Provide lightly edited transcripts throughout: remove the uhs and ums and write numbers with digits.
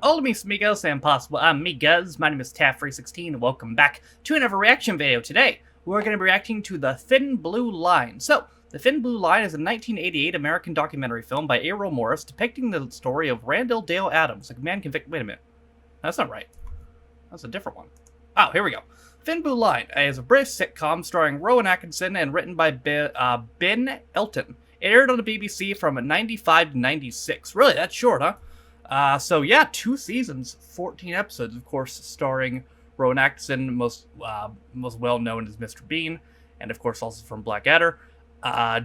Hola mis amigos and possible amigas, my name is Taff316 and welcome back to another reaction video. Today, we're going to be reacting to The Thin Blue Line. So, The Thin Blue Line is a 1988 American documentary film by Errol Morris depicting the story of Randall Dale Adams, a man convicted... Wait a minute. That's not right. That's a different one. Oh, here we go. Thin Blue Line is a British sitcom starring Rowan Atkinson and written by Ben Elton. It aired on the BBC from 95 to 96. Really, that's short, huh? So yeah, 2 seasons, 14 episodes, of course, starring Rowan Atkinson, most well known as Mr. Bean, and of course also from Blackadder.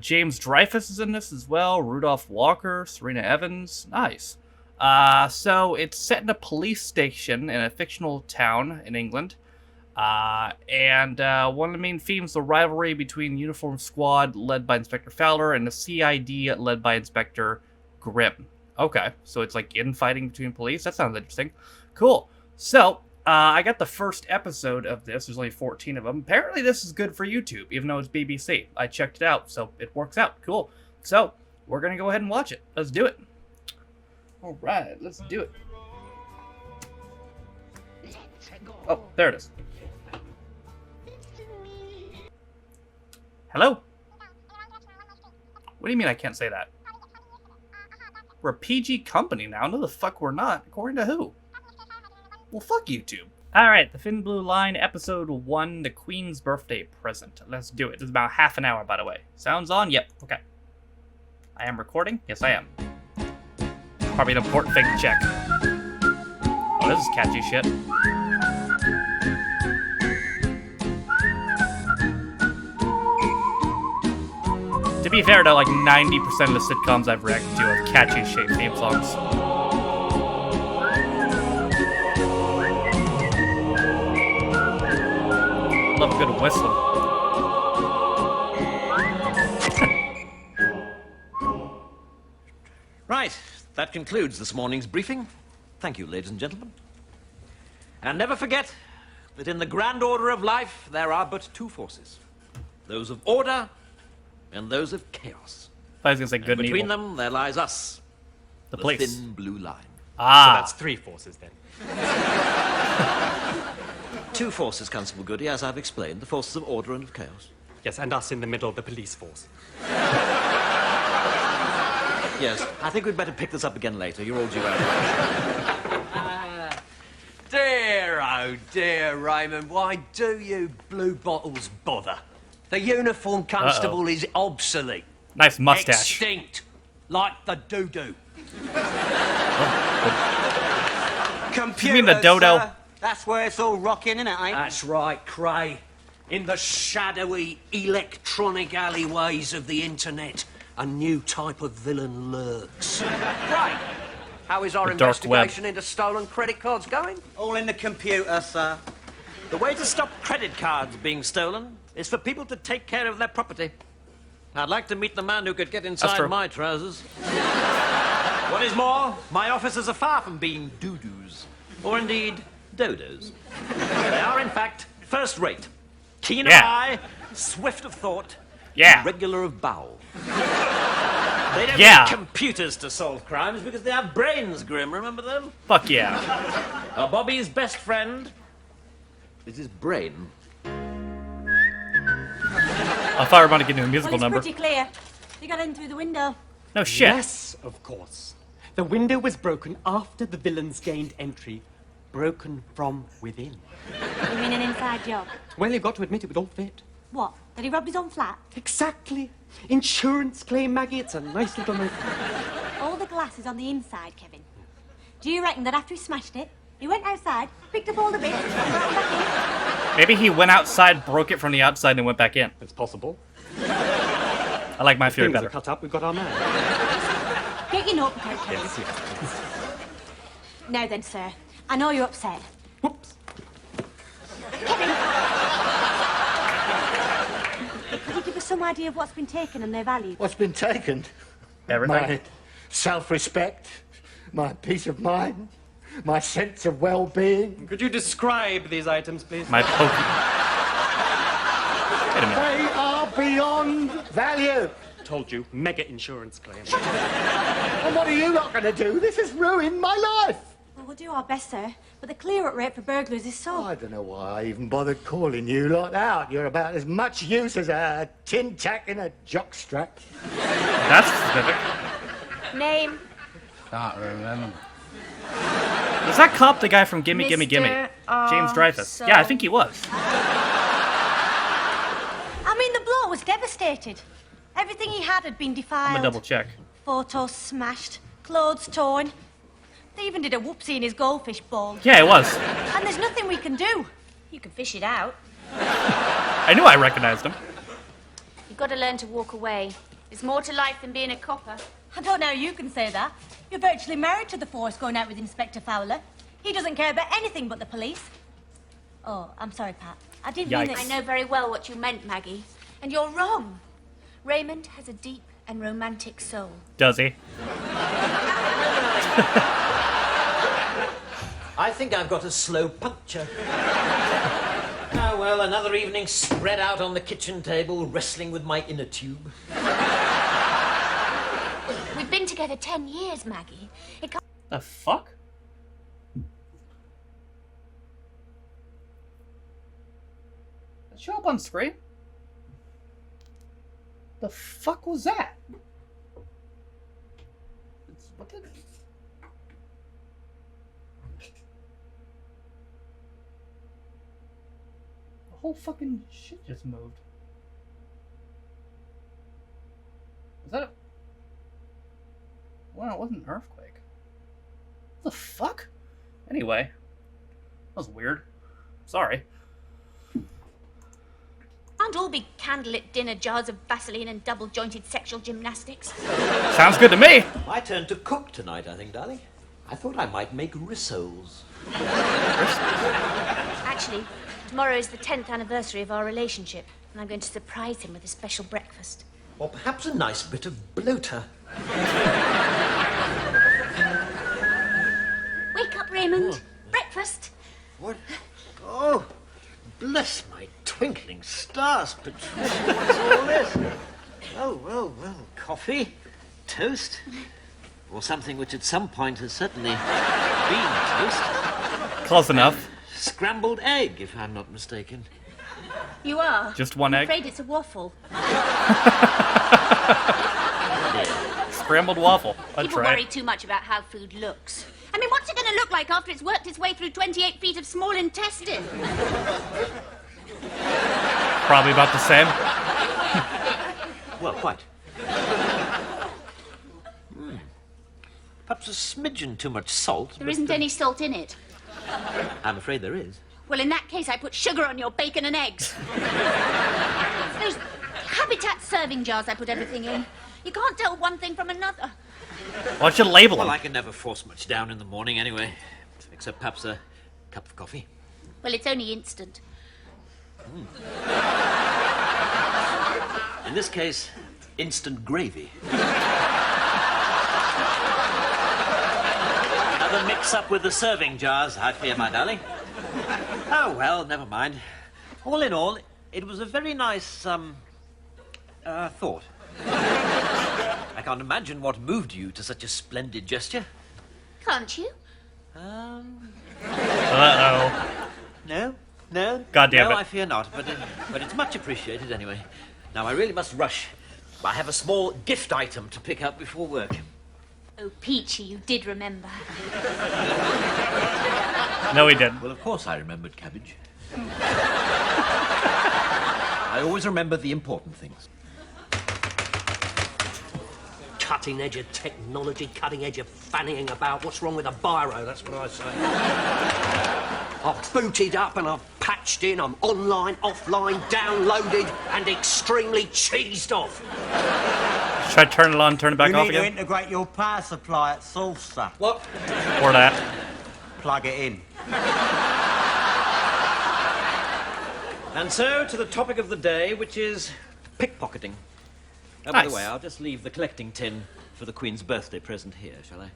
James Dreyfus is in this as well, Rudolph Walker, Serena Evans, nice. So it's set in a police station in a fictional town in England. And one of the main themes, the rivalry between Uniform Squad, led by Inspector Fowler, and the CID, led by Inspector Grimm. Okay, so it's like infighting between police? That sounds interesting. Cool. So, I got the first episode of this. There's only 14 of them. Apparently this is good for YouTube, even though it's BBC. I checked it out, so it works out. Cool. So, we're going to go ahead and watch it. Let's do it. Alright, let's do it. Oh, there it is. Hello? What do you mean I can't say that? We're a PG company now. No, the fuck we're not. According to who? Well, fuck YouTube. Alright, The Thin Blue Line, Episode 1, The Queen's Birthday Present. Let's do it. It's about half an hour, by the way. Sounds on? Yep. Okay. I am recording? Yes, I am. Probably an important thing to check. Oh, this is catchy shit. To be fair though, like 90% of the sitcoms I've reacted to have catchy shaped theme songs. Love a good whistle. Right, that concludes this morning's briefing. Thank you, ladies and gentlemen. And never forget that in the grand order of life, there are but 2 forces. Those of order and those of chaos. I was gonna say good and between evil. them, there lies us. The police. Thin Blue Line. Ah. So that's 3 forces then. 2 forces, Constable Goody, as I've explained. The forces of order and of chaos. Yes, and us in the middle, the police force. Yes, I think we'd better pick this up again later. You're all due out. Dear, oh dear, Raymond, why do you blue bottles bother? The uniform constable is obsolete. Nice mustache. Extinct. Like the doo-doo. Computer, You mean the dodo? sir, that's where it's all rocking, isn't it, eh? That's right, Cray. In the shadowy, electronic alleyways of the internet, a new type of villain lurks. Right. How is our The dark investigation into stolen credit cards going? All in the computer, sir. The way to stop credit cards being stolen is for people to take care of their property. I'd like to meet the man who could get inside my trousers. What is more, my officers are far from being doo-doos, or indeed, dodos. They are, in fact, first-rate, keen of eye, swift of thought, regular of bowel. They don't need computers to solve crimes because they have brains, Grim, remember them? Fuck yeah. Bobby's best friend is his brain. I thought we were about to get into a musical number. It's pretty clear. You got in through the window. No shit. Yes, of course. The window was broken after the villains gained entry. Broken from within. You mean an inside job? Well, you've got to admit it would all fit. What? That he robbed his own flat? Exactly. Insurance claim, Maggie. It's a nice little note. All the glass is on the inside, Kevin. Do you reckon that after he smashed it, he went outside, picked up all the bits, and brought them back Maybe he went outside, broke it from the outside, and went back in. It's possible. I like my theory Things better. are cut up. We've got our man. in? Get your notebook out, Kevin. Yes. Now then, sir. I know you're upset. Whoops. Kevin! Could you give us some idea of what's been taken and their value? What's been taken? Everything. My self-respect, my peace of mind, my sense of well-being. Could you describe these items, please? My Pokemon. Wait a minute. They are beyond value. Told you, mega insurance claim. And what are you not going to do? This has ruined my life. Well, we'll do our best, sir. But the clear-up rate for burglars is so... I don't know why I even bothered calling you lot out. You're about as much use as a tin tack in a jockstrap. That's specific. Name? Can't remember. Was that cop the guy from Gimme Gimme Gimme? James Dreyfus. So- Yeah, I think he was. I mean, the bloke was devastated. Everything he had been defiled. I'm gonna double check. Photos smashed, clothes torn. They even did a whoopsie in his goldfish bowl. Yeah, it was. And there's nothing we can do. You can fish it out. I knew I recognized him. You've got to learn to walk away. There's more to life than being a copper. I don't know how you can say that. You're virtually married to the force going out with Inspector Fowler. He doesn't care about anything but the police. Oh, I'm sorry, Pat. I didn't mean it. I know very well what you meant, Maggie. And you're wrong. Raymond has a deep and romantic soul. Does he? I think I've got a slow puncture. Ah, well, another evening spread out on the kitchen table, wrestling with my inner tube. We've been together 10 years, Maggie. It can't... The fuck? Did it show up on screen? The fuck was that? What the... The whole fucking shit just moved. Was that a... Well, it wasn't an earthquake. What the fuck? Anyway. That was weird. Sorry. Can't all be candlelit dinner jars of Vaseline and double-jointed sexual gymnastics. Sounds good to me. My turn to cook tonight, I think, darling. I thought I might make rissoles. Actually, tomorrow is the 10th anniversary of our relationship, and I'm going to surprise him with a special breakfast. Or perhaps a nice bit of bloater. Wake up, Raymond. Breakfast. What? Oh, bless my twinkling stars, Patricia. What's all this? Well, coffee, toast, or something which at some point has certainly been toast. Close enough. Scrambled egg, if I'm not mistaken. You are? Just one I'm egg? afraid it's a waffle. Scrambled waffle. I'd People try. worry too much about how food looks. I mean, what's it going to look like after it's worked its way through 28 feet of small intestine? Probably about the same. Well, quite. Perhaps a smidgen too much salt. There isn't any salt in it. I'm afraid there is. Well, in that case, I put sugar on your bacon and eggs. Those Habitat serving jars I put everything in. You can't tell one thing from another. Why don't you label them? Well, I can never force much down in the morning anyway. Except perhaps a cup of coffee. Well, it's only instant. In this case, instant gravy. Another mix-up with the serving jars, I fear, my darling. Oh, well, never mind. All in all, it was a very nice, thought. I can't imagine what moved you to such a splendid gesture. Can't you? Uh-oh. No? God damn no, it. I fear not, but it's much appreciated anyway. Now, I really must rush. I have a small gift item to pick up before work. Oh, Peachy, you did remember. No, he didn't. Well, of course I remembered cabbage. I always remember the important things. Cutting edge of technology, cutting edge of fannying about. What's wrong with a biro? That's what I say. I've booted up and I've patched in. I'm online, offline, downloaded, and extremely cheesed off. Try to turn it on, turn it back off You need to again. integrate your power supply at source, sir. What? Or that. Plug it in. And so, to the topic of the day, which is pickpocketing. Oh, by the Nice. way, I'll just leave the collecting tin for the Queen's birthday present here, shall I?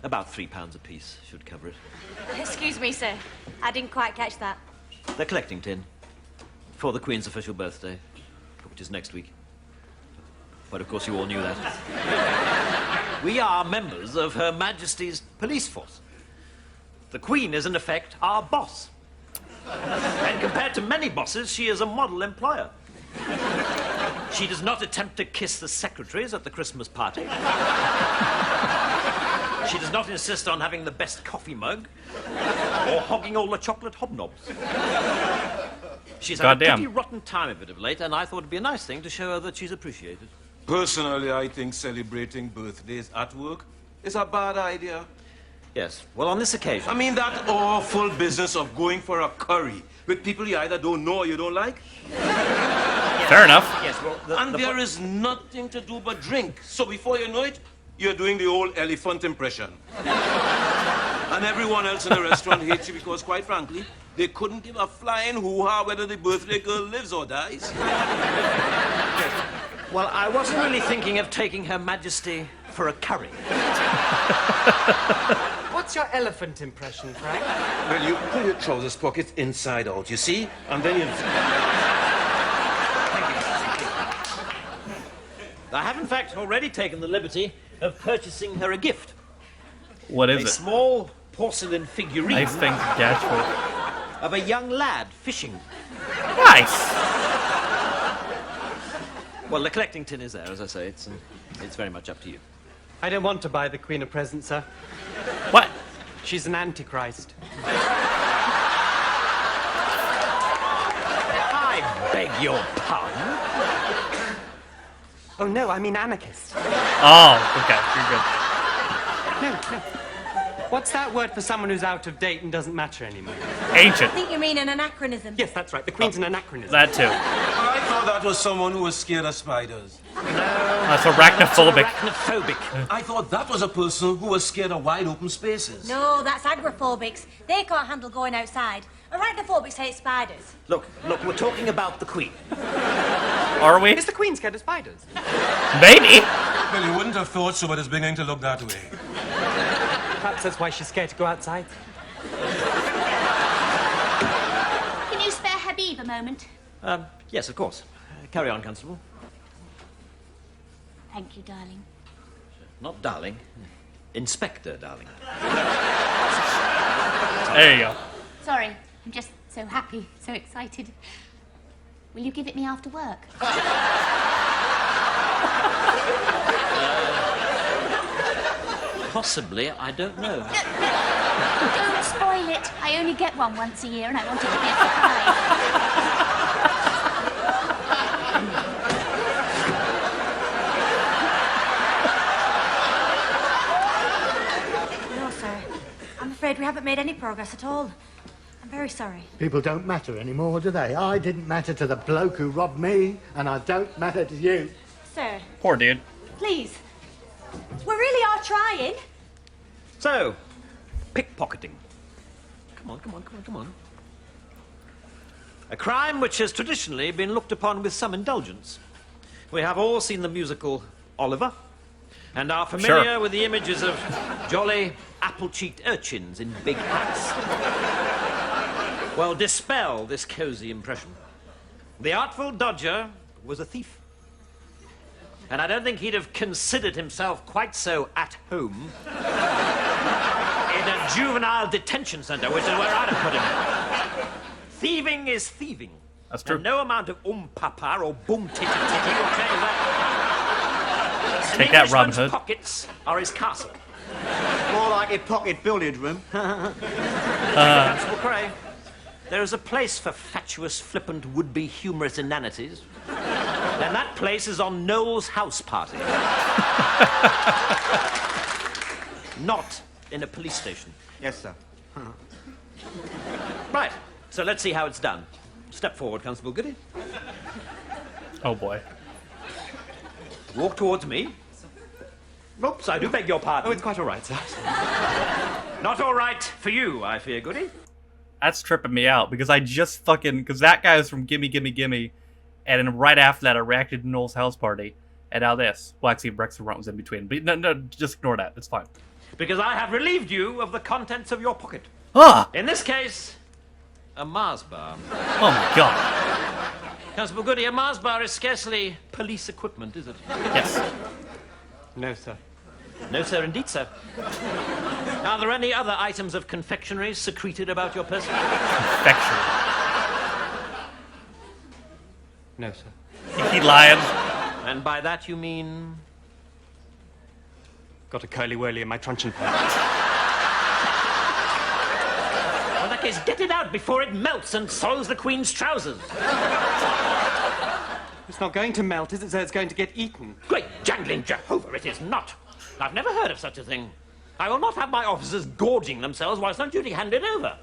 About £3 apiece should cover it. Excuse me, sir. I didn't quite catch that. The collecting tin for the Queen's official birthday, which is next week. But of course you all knew that. We are members of Her Majesty's police force. The Queen is, in effect, our boss. And compared to many bosses, she is a model employer. She does not attempt to kiss the secretaries at the Christmas party. She does not insist on having the best coffee mug or hogging all the chocolate hobnobs. She's had a pretty rotten time of it of late, and I thought it'd be a nice thing to show her that she's appreciated. Personally, I think celebrating birthdays at work is a bad idea. Yes, well, on this occasion... I mean, that awful business of going for a curry with people you either don't know or you don't like. Fair enough. Yes, well, there is nothing to do but drink. So before you know it, you're doing the old elephant impression. And everyone else in the restaurant hates you because, quite frankly, they couldn't give a flying hoo-ha whether the birthday girl lives or dies. Well, I wasn't really thinking of taking Her Majesty for a curry. What's your elephant impression, Frank? Well, you pull your trousers pockets inside out, you see? And then you... I have, in fact, already taken the liberty of purchasing her a gift. What is it? A small porcelain figurine. Nice thing to catch for. Of a young lad fishing. Nice! Well, the collecting tin is there, as I say. It's very much up to you. I don't want to buy the Queen a present, sir. What? She's an antichrist. I beg your pardon? Oh, no, I mean anarchist. Oh, okay, you're good. No. What's that word for someone who's out of date and doesn't matter anymore? Ancient. I think you mean an anachronism. Yes, that's right. The Queen's an anachronism. That too. I thought that was someone who was scared of spiders. That's arachnophobic. Arachnophobic. I thought that was a person who was scared of wide open spaces. No, that's agoraphobics. They can't handle going outside. Arachnophobics hate spiders. Look, we're talking about the Queen. Are we? Is the Queen scared of spiders? Maybe. Well, you wouldn't have thought so, but it's beginning to look that way. Perhaps that's why she's scared to go outside. Can you spare Habib a moment? Yes, of course. Carry on, Constable. Thank you, darling. Not darling. Inspector, darling. There you go. Sorry, I'm just so happy, so excited. Will you give it me after work? Possibly, I don't know. Don't spoil it. I only get one once a year and I want it to be a surprise. No, sir. I'm afraid we haven't made any progress at all. I'm very sorry. People don't matter anymore, do they? I didn't matter to the bloke who robbed me, and I don't matter to you. Sir, Poor dude. please. We really are trying. So, pickpocketing. Come on. A crime which has traditionally been looked upon with some indulgence. We have all seen the musical Oliver, and are familiar with the images of jolly, apple-cheeked urchins in big hats. Well, dispel this cosy impression. The Artful Dodger was a thief. And I don't think he'd have considered himself quite so at home in a juvenile detention center, which is where I'd have put him. Thieving is thieving. That's true. And no amount of papa or boom titty titty will change that. Take that, Robin Hood. Pockets are his castle. More like a pocket billiard room. Constable Cray, there is a place for fatuous, flippant, would-be humorous inanities. And that place is on Noel's house party. Not in a police station. Yes, sir. Right, so let's see how it's done. Step forward, Constable Goody. Oh boy. Walk towards me. Oops, I do beg your pardon. Oh, it's quite all right, sir. Not all right for you, I fear, Goody. That's tripping me out because I just because that guy was from Gimme Gimme Gimme, and then right after that I reacted to Noel's house party, and now this. Well, actually, Brexit was in between, but no, just ignore that. It's fine. Because I have relieved you of the contents of your pocket. Ah! In this case, a Mars bar. Oh my god. Constable Goody, a Mars bar is scarcely police equipment, is it? Yes. No, sir. No, sir, indeed, sir. Are there any other items of confectionery secreted about your person? Confectionery. No, sir. He lied. And by that you mean... Got a curly-whirly in my truncheon pack. Well, in that case, get it out before it melts and soils the Queen's trousers. It's not going to melt, is it, sir? It's going to get eaten. Great jangling Jehovah, it is not. I've never heard of such a thing. I will not have my officers gorging themselves whilst on duty handed over.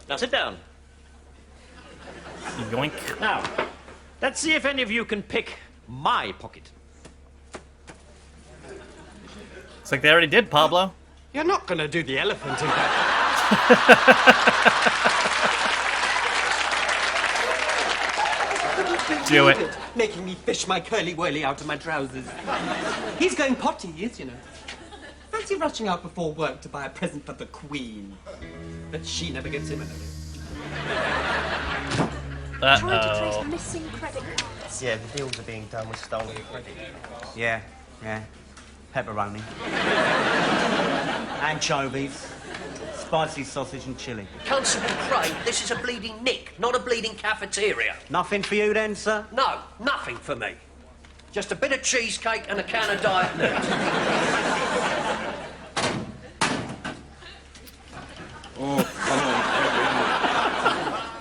Now sit down. Yoink. Now, let's see if any of you can pick my pocket. Looks like they already did, Pablo. You're not going to do the elephant in that. Do it. Making me fish my curly-whirly out of my trousers. He's going potty, he is, you know. Fancy rushing out before work to buy a present for the Queen. But she never gets him anything. Trying to trace Uh-oh. missing credit cards. Yeah, the deals are being done with stolen credit. Yeah. Pepperoni. Anchovies. Spicy sausage and chili. Constable Craig, this is a bleeding nick, not a bleeding cafeteria. Nothing for you then, sir? No, nothing for me. Just a bit of cheesecake and a can of Diet Neat. Oh, come on.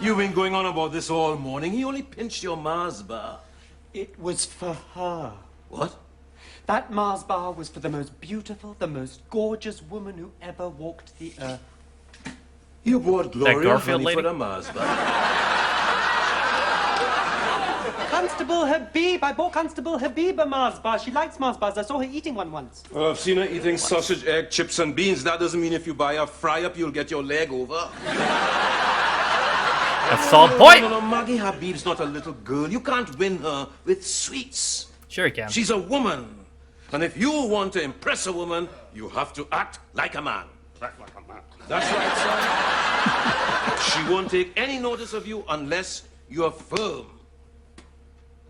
You've been going on about this all morning. He only pinched your Mars bar. It was for her. What? That Mars bar was for the most beautiful, the most gorgeous woman who ever walked the earth. You bought Gloria Garfield honey lady? for the Mars bar. Constable Habib! I bought Constable Habib a Mars bar. She likes Mars bars. I saw her eating one once. Well, I've seen her eating sausage, egg, chips, and beans. That doesn't mean if you buy a fry-up, you'll get your leg over. A solid point. No, Maggie Habib's not a little girl. You can't win her with sweets. Sure he can. She's a woman. And if you want to impress a woman, you have to act like a man. Act like a man. That's right, son. She won't take any notice of you unless you're firm.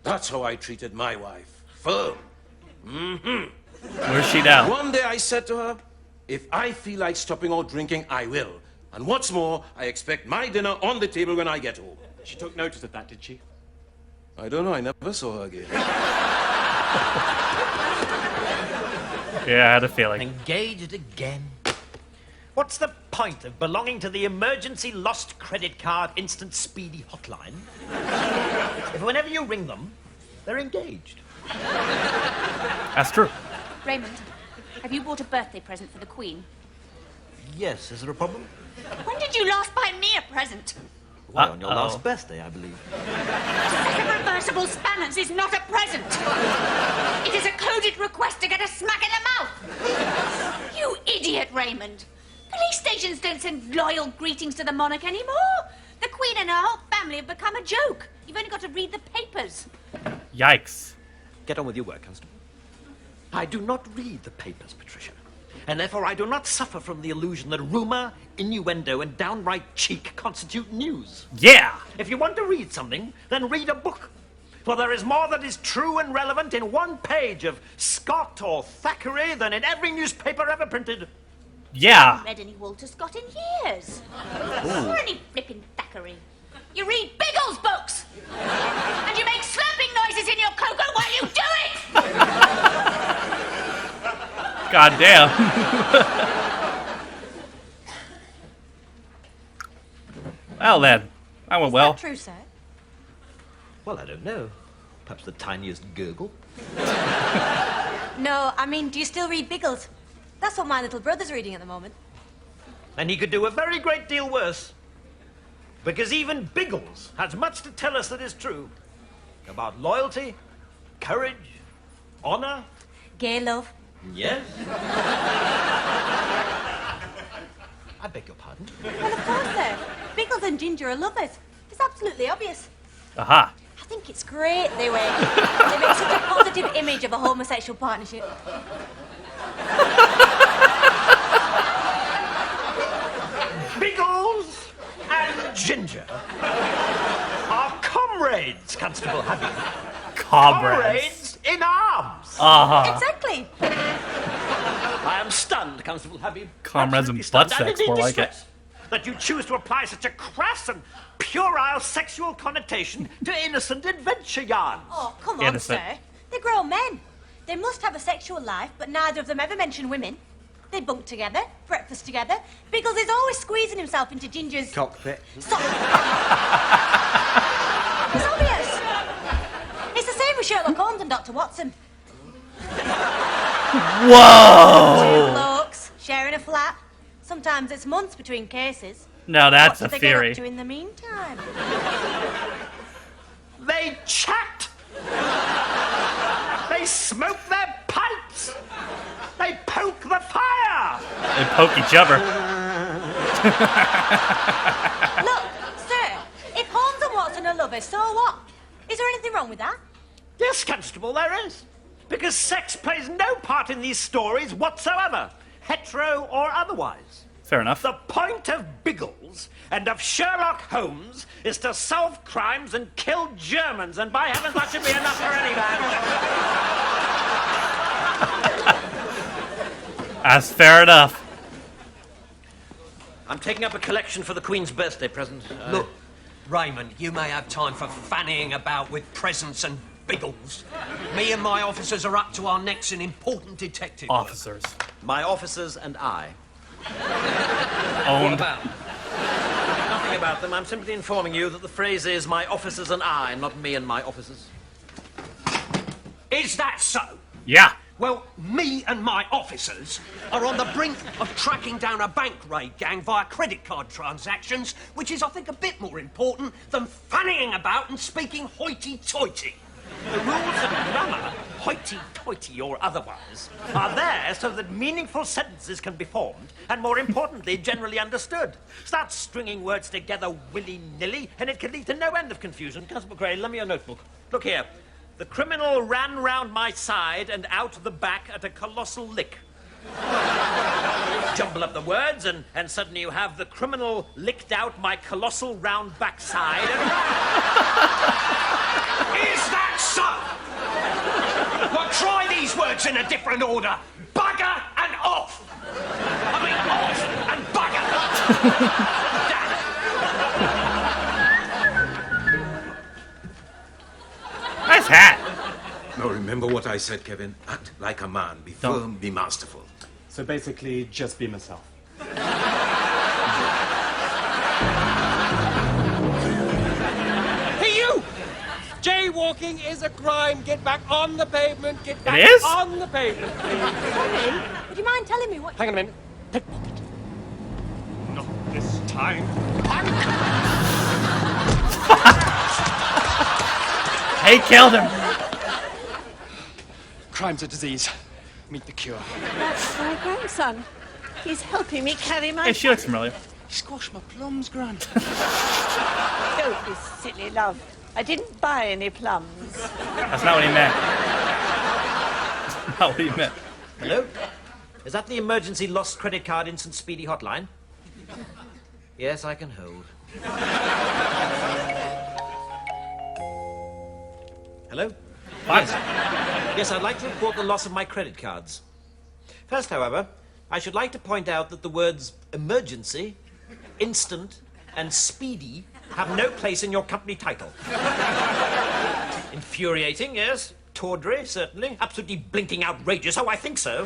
That's how I treated my wife. Firm. Mm-hmm. Where's she now? One day I said to her, if I feel like stopping out drinking, I will. And what's more, I expect my dinner on the table when I get home. She took notice of that, did she? I don't know, I never saw her again. Yeah, I had a feeling. Engaged again. What's the point of belonging to the emergency lost credit card instant speedy hotline if whenever you ring them, they're engaged? That's true. Raymond, have you bought a birthday present for the Queen? Yes, is there a problem? When did you last buy me a present? Why, on your Uh-oh. last birthday, I believe. The reversible spanners is not a present. It is a coded request to get a smack in the mouth. You idiot, Raymond. Police stations don't send loyal greetings to the monarch anymore. The Queen and her whole family have become a joke. You've only got to read the papers. Yikes. Get on with your work, Constable. I do not read the papers, Patricia. And therefore I do not suffer from the illusion that rumour, innuendo, and downright cheek constitute news. Yeah. If you want to read something, then read a book. For there is more that is true and relevant in one page of Scott or Thackeray than in every newspaper ever printed. Yeah. I haven't read any Walter Scott in years. Or any flipping Thackeray. You read Biggles books. And you make slurping noises in your cocoa while you do it. God damn. Well then, that went well. Is that true, sir? Well, I don't know. Perhaps the tiniest gurgle. No, I mean, do you still read Biggles? That's what my little brother's reading at the moment. And he could do a very great deal worse. Because even Biggles has much to tell us that is true. About loyalty, courage, honour. Gay love. Yes. I beg your pardon. Well, of course, sir. Biggles and Ginger are lovers. It's absolutely obvious. Aha. I think it's great they were. They make such a positive image of a homosexual partnership. Biggles and Ginger are comrades, Constable Habib. Comrades. Comrades in arms. Uh-huh. Exactly. I am stunned, Constable Habib. Comrades and Absolutely butt stunned, and sex, more indeed like it. distressed that you choose to apply such a crass and puerile sexual connotation to innocent adventure yarns. Oh, come on, Innocent. sir. They're grown men. They must have a sexual life, but neither of them ever mention women. They bunk together, breakfast together. Biggles is always squeezing himself into Ginger's... Cockpit. Stop. It's obvious. It's the same with Sherlock Holmes and Dr. Watson. Whoa! Two blokes sharing a flat. Sometimes it's months between cases. Now that's What a do they get theory. up to in the meantime? They chat. They smoke their pipes. They poke the fire. They poke each other. Look, sir, if Holmes and Watson are lovers, so what? Is there anything wrong with that? Yes, Constable, there is. Because sex plays no part in these stories whatsoever, hetero or otherwise. Fair enough. The point of Biggles and of Sherlock Holmes is to solve crimes and kill Germans, and by heavens, that should be enough for any man. That's fair enough. I'm taking up a collection for the Queen's birthday present. Look, Raymond, you may have time for fannying about with presents and Biggles. Me and my officers are up to our necks in important detective work. Officers. My officers and I. What Owned. about? Nothing about them. I'm simply informing you that the phrase is my officers and I, not me and my officers. Is that so? Yeah. Well, me and my officers are on the brink of tracking down a bank raid gang via credit card transactions, which is, I think, a bit more important than fannying about and speaking hoity-toity. The rules of grammar, hoity-toity or otherwise, are there so that meaningful sentences can be formed and, more importantly, generally understood. Start stringing words together willy-nilly and it can lead to no end of confusion. Constable Gray, lend me your notebook. Look here. The criminal ran round my side and out the back at a colossal lick. Jumble up the words and suddenly you have the criminal licked out my colossal round backside and... Is that so? Well, try these words in a different order. Bugger and off. I mean, off and bugger. Damn it. Nice hat. Now remember what I said, Kevin. Act like a man. Be firm, be masterful. So basically, just be myself. Hey, you! Jaywalking is a crime. Get back on the pavement. Get back is? on the pavement, please. Kevin, would you mind telling me what... Hang on a minute. Pickpocket. Not this time. He killed him. Crime's a disease. Meet the cure. That's my grandson. He's helping me carry my... Hey, she looks familiar. He squashed my plums, Gran. Don't be silly, love. I didn't buy any plums. That's not what he meant. That's not what he meant. Hello? Is that the emergency lost credit card instant speedy hotline? Yes, I can hold. Hello? What? Yes, I'd like to report the loss of my credit cards. First, however, I should like to point out that the words emergency, instant, and speedy have no place in your company title. Infuriating, yes. Tawdry, certainly. Absolutely blinking outrageous. Oh, I think so.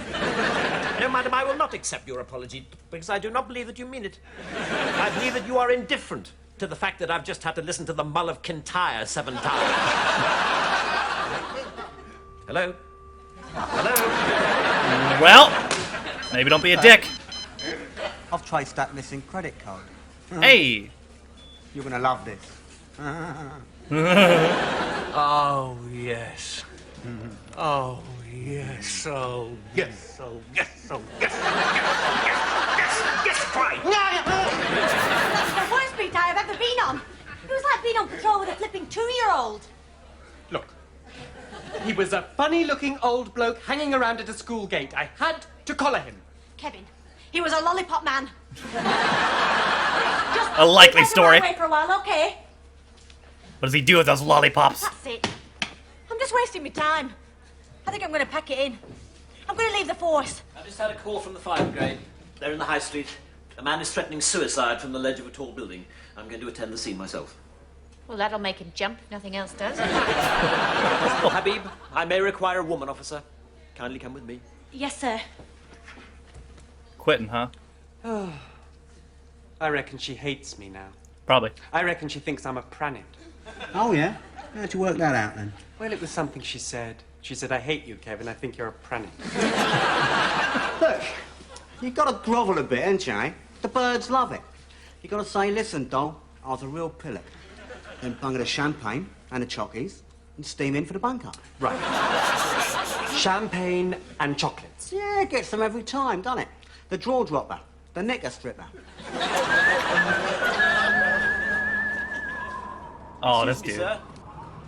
No, madam, I will not accept your apology, because I do not believe that you mean it. I believe that you are indifferent to the fact that I've just had to listen to the Mull of Kintyre 7 times. Hello? Hello? Well, maybe don't be a dick. I've traced that missing credit card. Hey. You're gonna love this. Oh, yes. Oh, yes. Oh, yes. Oh, yes. Oh, yes. Yes, Craig. That's the worst beat I have ever been on. It was like being on patrol with a flipping 2-year-old. Look, he was a funny-looking old bloke hanging around at a school gate. I had to collar him. Kevin, he was a lollipop man. Just A likely keep story. away for a while, okay? What does he do with those lollipops? That's it. I'm just wasting my time. I think I'm going to pack it in. I'm going to leave the force. just had a call from the fire brigade. They're in the high street. A man is threatening suicide from the ledge of a tall building. I'm going to attend the scene myself. Well, that'll make him jump if nothing else does. Oh, Habib, I may require a woman officer. Kindly come with me. Yes, sir. Quitting, huh? I reckon she hates me now. Probably. I reckon she thinks I'm a pranit. Oh, yeah? How'd you work that out, then? Well, it was something she said. She said, I hate you, Kevin. I think you're a pranit. Look, you got to grovel a bit, ain't you, eh? The birds love it. You got to say, listen, doll, I was a real pillock. Then bung her the champagne and the chockies and steam in for the bunker. Right. Champagne and chocolates. Yeah, gets them every time, doesn't it? The draw dropper, the knicker stripper. Oh, this Excuse dude. me, sir.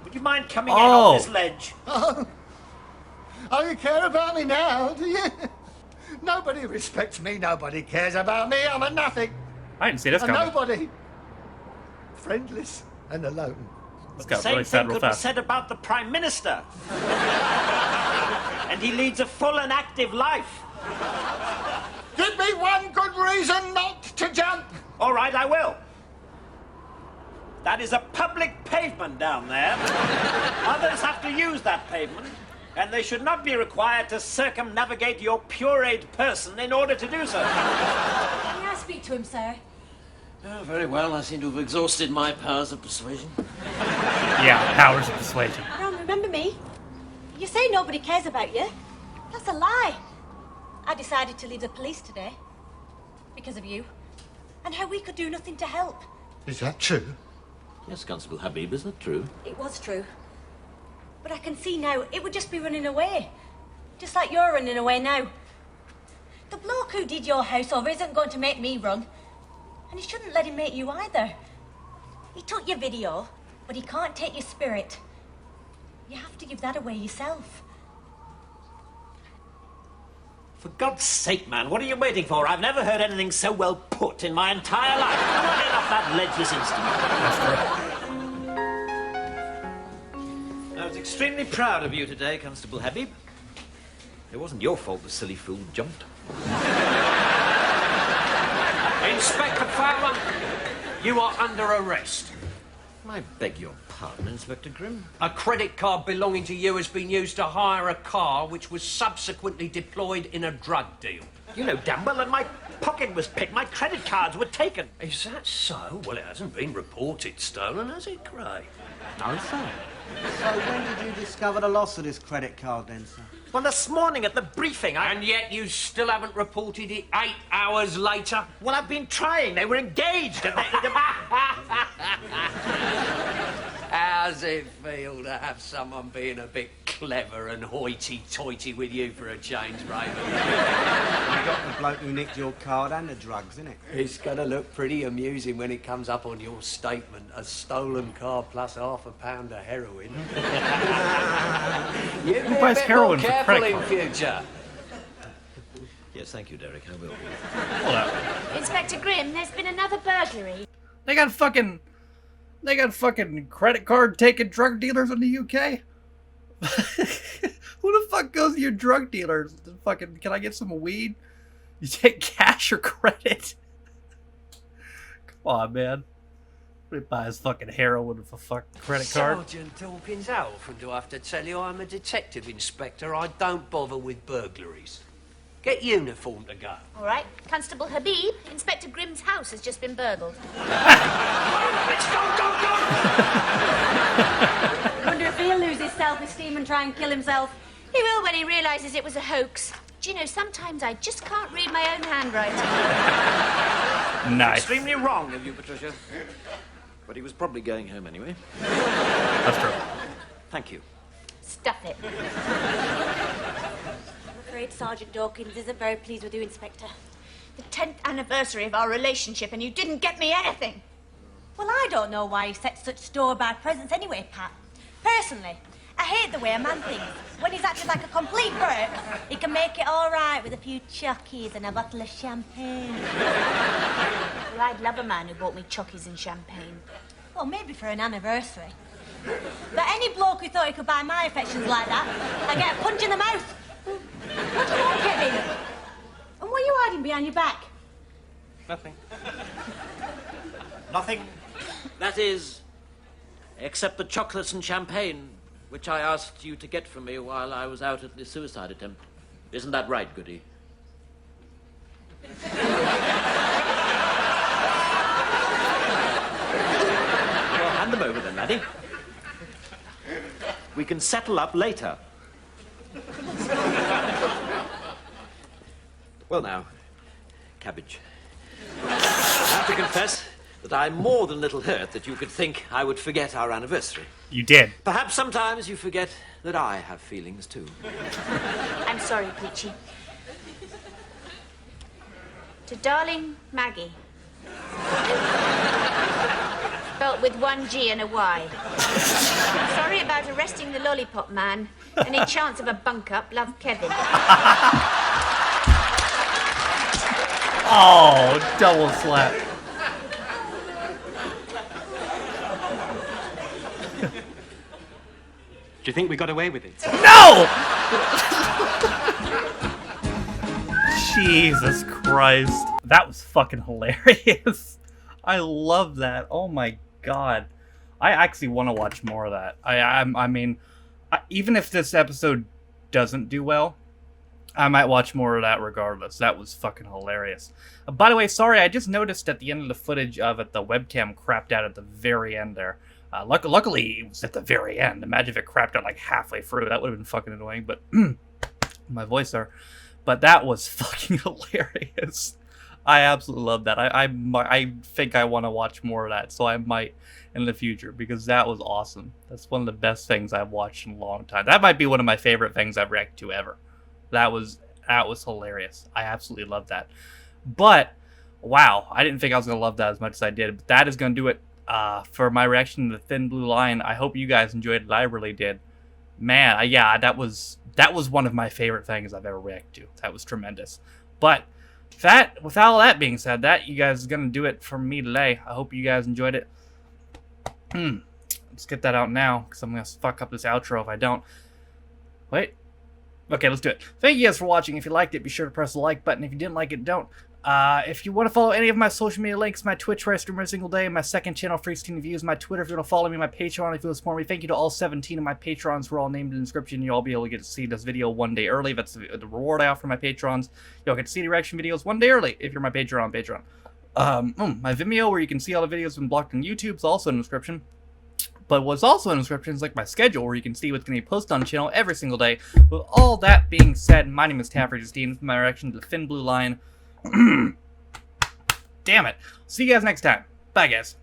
Would you mind coming in off this ledge? Oh, you care about me now, do you? Nobody respects me, nobody cares about me, I'm a nothing. I didn't see this A coming. nobody. Friendless and alone. This The got same really sad thing real could be fast. said about the Prime Minister. And he leads a full and active life. Give me one good reason not to jump. All right, I will. That is a public pavement down there. Others have to use that pavement, and they should not be required to circumnavigate your pureed person in order to do so. May I speak to him, sir? Oh, very well. I seem to have exhausted my powers of persuasion. Yeah, powers of persuasion. Ron, remember me? You say nobody cares about you. That's a lie. I decided to leave the police today. Because of you. And how we could do nothing to help. Is that true? Yes, Constable Habib, is that true? It was true. But I can see now it would just be running away. Just like you're running away now. The bloke who did your house over isn't going to make me run. And he shouldn't let him make you either. He took your video, but he can't take your spirit. You have to give that away yourself. For God's sake, man, what are you waiting for? I've never heard anything so well put in my entire life. Come on in off that ledge this instant. I was extremely proud of you today, Constable Habib. It wasn't your fault the silly fool jumped. Inspector Fowler, you are under arrest. I beg your pardon, Inspector Grimm. A credit card belonging to you has been used to hire a car which was subsequently deployed in a drug deal. You know damn well that my pocket was picked. My credit cards were taken. Is that so? Well, it hasn't been reported stolen, has it, Cray? No, sir. So when did you discover the loss of this credit card, then, sir? Well, this morning at the briefing, And yet you still haven't reported it 8 hours later? Well, I've been trying. They were engaged. And How's it feel to have someone being a bit clever and hoity-toity with you for a change, Raven? You got the bloke who nicked your card and the drugs, innit? It's gonna look pretty amusing when it comes up on your statement. A stolen car plus £half a pound of heroin. You be a buys bit heroin more for careful credit in card? future. Yes, thank you, Derek. I will. Hold up. Inspector Grimm, there's been another burglary. They got fucking credit card taking drug dealers in the UK? Who the fuck goes to your drug dealers? Fucking, can I get some weed? You take cash or credit? Come on, man. He buys fucking heroin with a fucking credit card. Sergeant Dawkins, how often do I have to tell you I'm a detective inspector? I don't bother with burglaries. Get uniform to go. All right. Constable Habib, Inspector Grimm's house has just been burgled. Let's go! I wonder if he'll lose his self-esteem and try and kill himself. He will when he realises it was a hoax. Do you know, sometimes I just can't read my own handwriting. Nice. Extremely wrong of you, Patricia. But he was probably going home anyway. That's true. Thank you. Stuff it. I'm afraid Sergeant Dawkins isn't very pleased with you, Inspector. The 10th anniversary of our relationship and you didn't get me anything. Well, I don't know why you set such store by presents anyway, Pat. Personally, I hate the way a man thinks. When he's acted like a complete brick, he can make it all right with a few chockies and a bottle of champagne. Well, I'd love a man who bought me chockies and champagne. Well, maybe for an anniversary. But any bloke who thought he could buy my affections like that, I get a punch in the mouth. What do you want, Kevin? talking behind your back? Nothing. Nothing. That is, except the chocolates and champagne, which I asked you to get for me while I was out at the suicide attempt. Isn't that right, Goody? Well, hand them over then, laddie. We can settle up later. Well now, Cabbage. I have to confess that I'm more than a little hurt that you could think I would forget our anniversary. You did. Perhaps sometimes you forget that I have feelings too. I'm sorry, Peachy. To darling Maggie. Spelt with one G and a Y. Sorry about arresting the lollipop man. Any chance of a bunk up? Love, Kevin. Oh, double slap. Do you think we got away with it? No! Jesus Christ. That was fucking hilarious. I love that. Oh my god. I actually want to watch more of that. I mean, even if this episode doesn't do well, I might watch more of that regardless. That was fucking hilarious. By the way, sorry, I just noticed at the end of the footage of it, the webcam crapped out at the very end there. Luckily, it was at the very end. Imagine if it crapped out like halfway through. That would have been fucking annoying, but my voice there. But that was fucking hilarious. I absolutely love that. I think I want to watch more of that, so I might in the future, because that was awesome. That's one of the best things I've watched in a long time. That might be one of my favorite things I've reacted to ever. That was hilarious. I absolutely love that. But, wow, I didn't think I was going to love that as much as I did. But that is going to do it for my reaction to The Thin Blue Line. I hope you guys enjoyed it. I really did. Man, yeah, that was one of my favorite things I've ever reacted to. That was tremendous. But with all that being said, that you guys is going to do it for me today. I hope you guys enjoyed it. Let's get that out now, because I'm going to fuck up this outro if I don't. Wait. Okay, let's do it. Thank you guys for watching. If you liked it, be sure to press the like button. If you didn't like it, don't. If you want to follow any of my social media links, my Twitch where I stream every single day, my second channel, Free 16 Views, my Twitter if you want to follow me, my Patreon if you want to support me. Thank you to all 17 of my patrons who are all named in the description. You'll all be able to get to see this video one day early. That's the reward I offer my patrons. You'll get to see the reaction videos one day early if you're my Patreon on Patreon. My Vimeo, where you can see all the videos been blocked on YouTube, is also in the description. But what's also in the description is like my schedule, where you can see what's going to be posted on the channel every single day. With all that being said, my name is Taffy16. My reaction to The Thin Blue Line. Damn it. See you guys next time. Bye, guys.